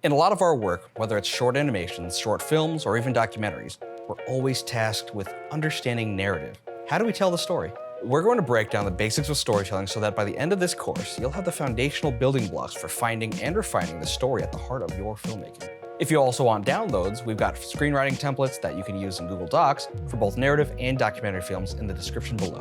In a lot of our work, whether it's short animations, short films, or even documentaries, we're always tasked with understanding narrative. How do we tell the story? We're going to break down the basics of storytelling so that by the end of this course, you'll have the foundational building blocks for finding and refining the story at the heart of your filmmaking. If you also want downloads, we've got screenwriting templates that you can use in Google Docs for both narrative and documentary films in the description below.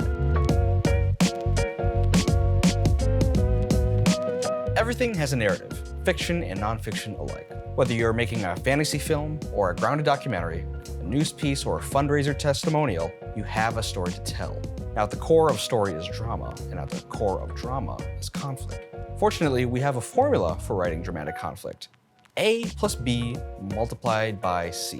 Everything has a narrative, fiction and nonfiction alike. Whether you're making a fantasy film or a grounded documentary, a news piece or a fundraiser testimonial, you have a story to tell. Now, at the core of story is drama, and at the core of drama is conflict. Fortunately, we have a formula for writing dramatic conflict. A plus B multiplied by C.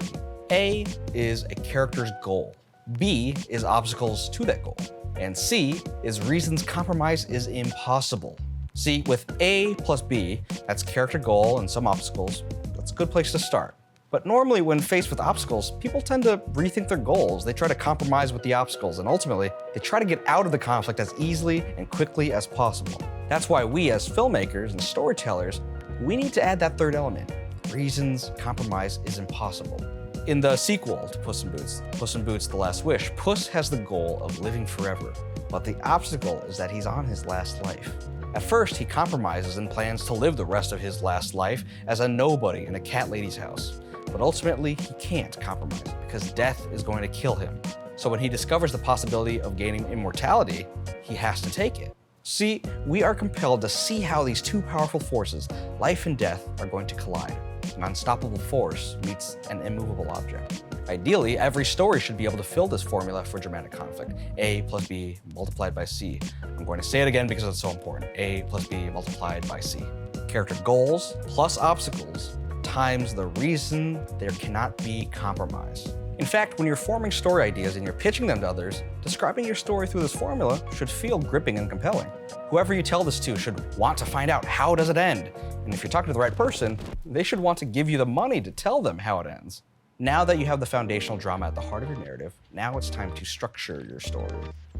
A is a character's goal. B is obstacles to that goal. And C is reasons compromise is impossible. See, with A plus B, that's character goal and some obstacles. That's a good place to start. But normally when faced with obstacles, people tend to rethink their goals. They try to compromise with the obstacles, and ultimately, they try to get out of the conflict as easily and quickly as possible. That's why we as filmmakers and storytellers, we need to add that third element. Reasons compromise is impossible. In the sequel to Puss in Boots: The Last Wish, Puss has the goal of living forever, but the obstacle is that he's on his last life. At first, he compromises and plans to live the rest of his last life as a nobody in a cat lady's house. But ultimately, he can't compromise because death is going to kill him. So when he discovers the possibility of gaining immortality, he has to take it. See, we are compelled to see how these two powerful forces, life and death, are going to collide. An unstoppable force meets an immovable object. Ideally, every story should be able to fill this formula for dramatic conflict. A plus B multiplied by C. I'm going to say it again because it's so important. A plus B multiplied by C. Character goals plus obstacles times the reason there cannot be compromise. In fact, when you're forming story ideas and you're pitching them to others, describing your story through this formula should feel gripping and compelling. Whoever you tell this to should want to find out how does it end. And if you're talking to the right person, they should want to give you the money to tell them how it ends. Now that you have the foundational drama at the heart of your narrative, now it's time to structure your story.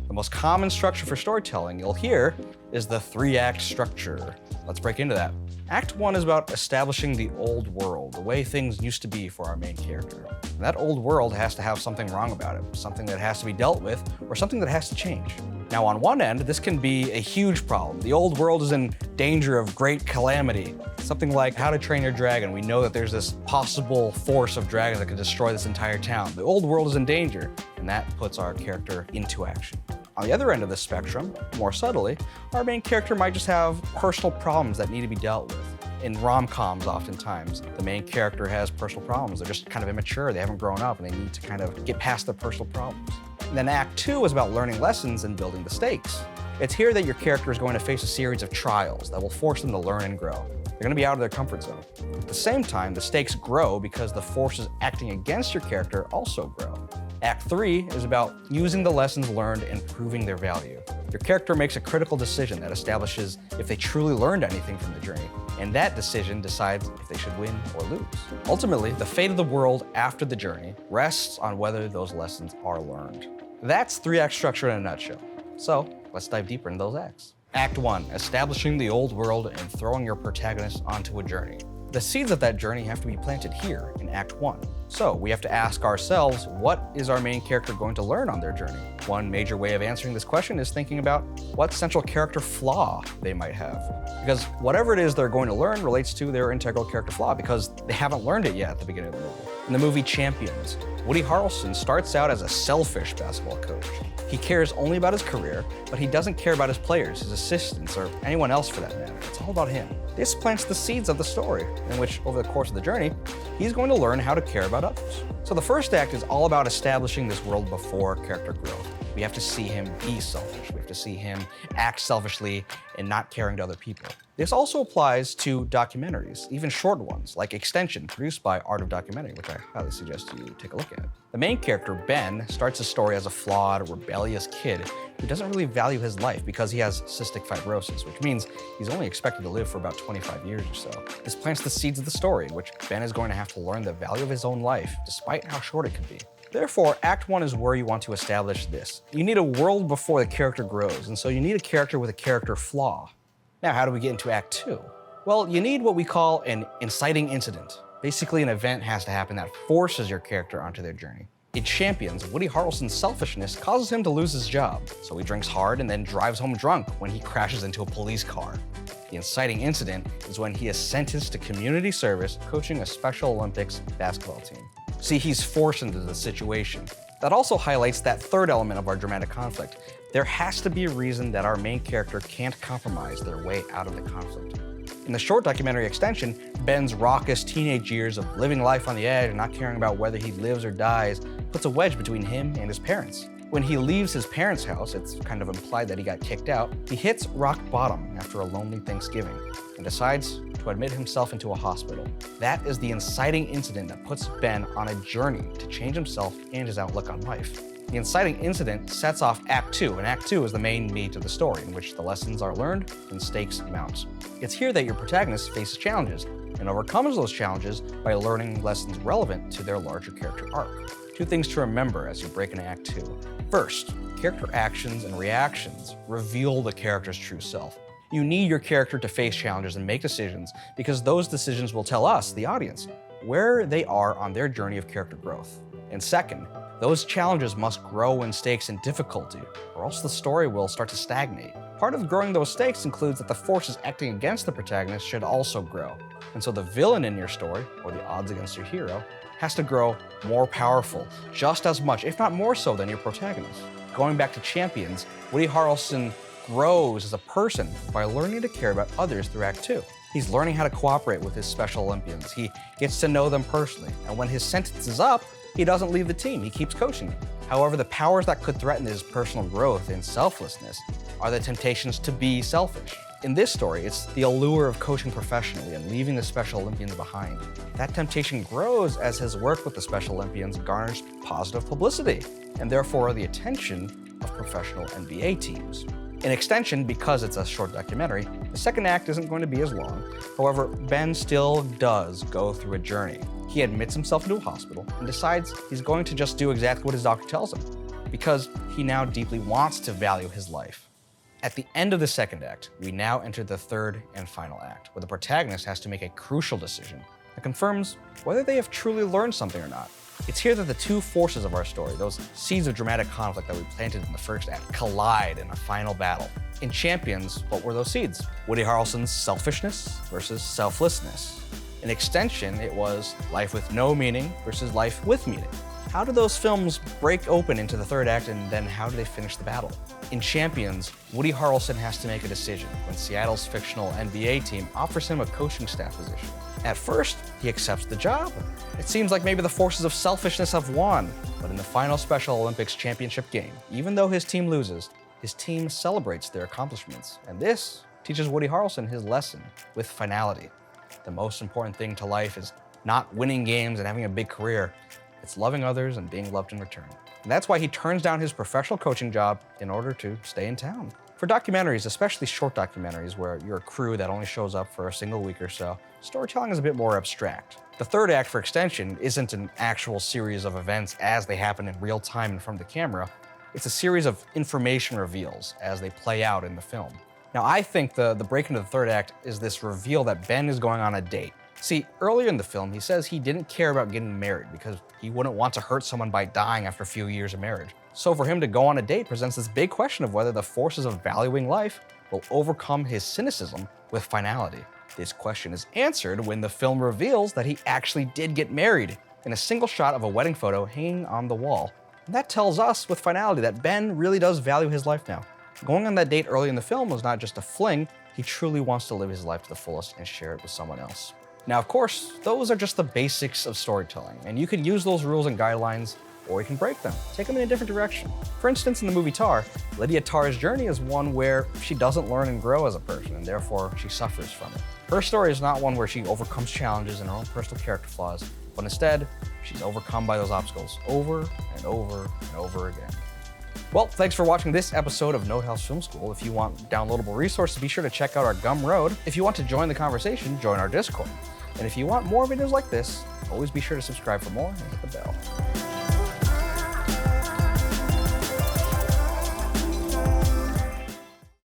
The most common structure for storytelling you'll hear is the 3-act structure. Let's break into that. Act 1 is about establishing the old world, the way things used to be for our main character. And that old world has to have something wrong about it, something that has to be dealt with, or something that has to change. Now, on one end, this can be a huge problem. The old world is in danger of great calamity. Something like How to Train Your Dragon. We know that there's this possible force of dragons that could destroy this entire town. The old world is in danger, and that puts our character into action. On the other end of the spectrum, more subtly, our main character might just have personal problems that need to be dealt with. In rom-coms, oftentimes, the main character has personal problems. They're just kind of immature, they haven't grown up, and they need to kind of get past their personal problems. And then Act 2 is about learning lessons and building the stakes. It's here that your character is going to face a series of trials that will force them to learn and grow. They're going to be out of their comfort zone. At the same time, the stakes grow because the forces acting against your character also grow. Act 3 is about using the lessons learned and proving their value. Your character makes a critical decision that establishes if they truly learned anything from the journey, and that decision decides if they should win or lose. Ultimately, the fate of the world after the journey rests on whether those lessons are learned. That's 3-act structure in a nutshell. So, let's dive deeper into those acts. Act 1, establishing the old world and throwing your protagonist onto a journey. The seeds of that journey have to be planted here in Act 1. So we have to ask ourselves, what is our main character going to learn on their journey? One major way of answering this question is thinking about what central character flaw they might have. Because whatever it is they're going to learn relates to their integral character flaw because they haven't learned it yet at the beginning of the movie. In the movie Champions, Woody Harrelson starts out as a selfish basketball coach. He cares only about his career, but he doesn't care about his players, his assistants, or anyone else for that matter. It's all about him. This plants the seeds of the story, in which, over the course of the journey, he's going to learn how to care about others. So the first act is all about establishing this world before character growth. We have to see him be selfish. We have to see him act selfishly and not caring to other people. This also applies to documentaries, even short ones, like Extension, produced by Art of Documentary, which I highly suggest you take a look at. The main character, Ben, starts his story as a flawed, rebellious kid who doesn't really value his life because he has cystic fibrosis, which means he's only expected to live for about 25 years or so. This plants the seeds of the story, in which Ben is going to have to learn the value of his own life, despite how short it could be. Therefore, Act 1 is where you want to establish this. You need a world before the character grows, and so you need a character with a character flaw. Now, how do we get into Act 2? Well, you need what we call an inciting incident. Basically, an event has to happen that forces your character onto their journey. In Champions, Woody Harrelson's selfishness causes him to lose his job, so he drinks hard and then drives home drunk when he crashes into a police car. The inciting incident is when he is sentenced to community service coaching a Special Olympics basketball team. See, he's forced into the situation. That also highlights that third element of our dramatic conflict. There has to be a reason that our main character can't compromise their way out of the conflict. In the short documentary extension, Ben's raucous teenage years of living life on the edge and not caring about whether he lives or dies puts a wedge between him and his parents. When he leaves his parents' house, it's kind of implied that he got kicked out, he hits rock bottom after a lonely Thanksgiving and decides to admit himself into a hospital. That is the inciting incident that puts Ben on a journey to change himself and his outlook on life. The inciting incident sets off Act 2, and Act 2 is the main meat of the story, in which the lessons are learned and stakes mount. It's here that your protagonist faces challenges and overcomes those challenges by learning lessons relevant to their larger character arc. Two things to remember as you break into Act 2. First, character actions and reactions reveal the character's true self. You need your character to face challenges and make decisions because those decisions will tell us, the audience, where they are on their journey of character growth. And second, those challenges must grow in stakes and difficulty, or else the story will start to stagnate. Part of growing those stakes includes that the forces acting against the protagonist should also grow. And so the villain in your story, or the odds against your hero, has to grow more powerful, just as much, if not more so, than your protagonist. Going back to Champions, Woody Harrelson grows as a person by learning to care about others through Act 2. He's learning how to cooperate with his Special Olympians. He gets to know them personally, and when his sentence is up, he doesn't leave the team, he keeps coaching them. However, the powers that could threaten his personal growth and selflessness are the temptations to be selfish. In this story, it's the allure of coaching professionally and leaving the Special Olympians behind. That temptation grows as his work with the Special Olympians garners positive publicity, and therefore the attention of professional NBA teams. In extension, because it's a short documentary, the second act isn't going to be as long. However, Ben still does go through a journey. He admits himself into a hospital and decides he's going to just do exactly what his doctor tells him, because he now deeply wants to value his life. At the end of the second act, we now enter the third and final act, where the protagonist has to make a crucial decision that confirms whether they have truly learned something or not. It's here that the two forces of our story, those seeds of dramatic conflict that we planted in the first act, collide in a final battle. In Champions, what were those seeds? Woody Harrelson's selfishness versus selflessness. In Extension, it was life with no meaning versus life with meaning. How do those films break open into the third act, and then how do they finish the battle? In Champions, Woody Harrelson has to make a decision when Seattle's fictional NBA team offers him a coaching staff position. At first, he accepts the job. It seems like maybe the forces of selfishness have won, but in the final Special Olympics championship game, even though his team loses, his team celebrates their accomplishments. And this teaches Woody Harrelson his lesson with finality. The most important thing to life is not winning games and having a big career. It's loving others and being loved in return. And that's why he turns down his professional coaching job in order to stay in town. For documentaries, especially short documentaries where you're a crew that only shows up for a single week or so, storytelling is a bit more abstract. The third act for Extension isn't an actual series of events as they happen in real time in front of the camera. It's a series of information reveals as they play out in the film. Now, I think the break into the third act is this reveal that Ben is going on a date. See, earlier in the film, he says he didn't care about getting married because he wouldn't want to hurt someone by dying after a few years of marriage. So for him to go on a date presents this big question of whether the forces of valuing life will overcome his cynicism with finality. This question is answered when the film reveals that he actually did get married in a single shot of a wedding photo hanging on the wall. And that tells us with finality that Ben really does value his life now. Going on that date early in the film was not just a fling, he truly wants to live his life to the fullest and share it with someone else. Now, of course, those are just the basics of storytelling, and you can use those rules and guidelines, or you can break them, take them in a different direction. For instance, in the movie Tar, Lydia Tar's journey is one where she doesn't learn and grow as a person, and therefore she suffers from it. Her story is not one where she overcomes challenges and her own personal character flaws, but instead, she's overcome by those obstacles over and over and over again. Well, thanks for watching this episode of NODEHAUS Film School. If you want downloadable resources, be sure to check out our Gumroad. If you want to join the conversation, join our Discord. And if you want more videos like this, always be sure to subscribe for more and hit the bell.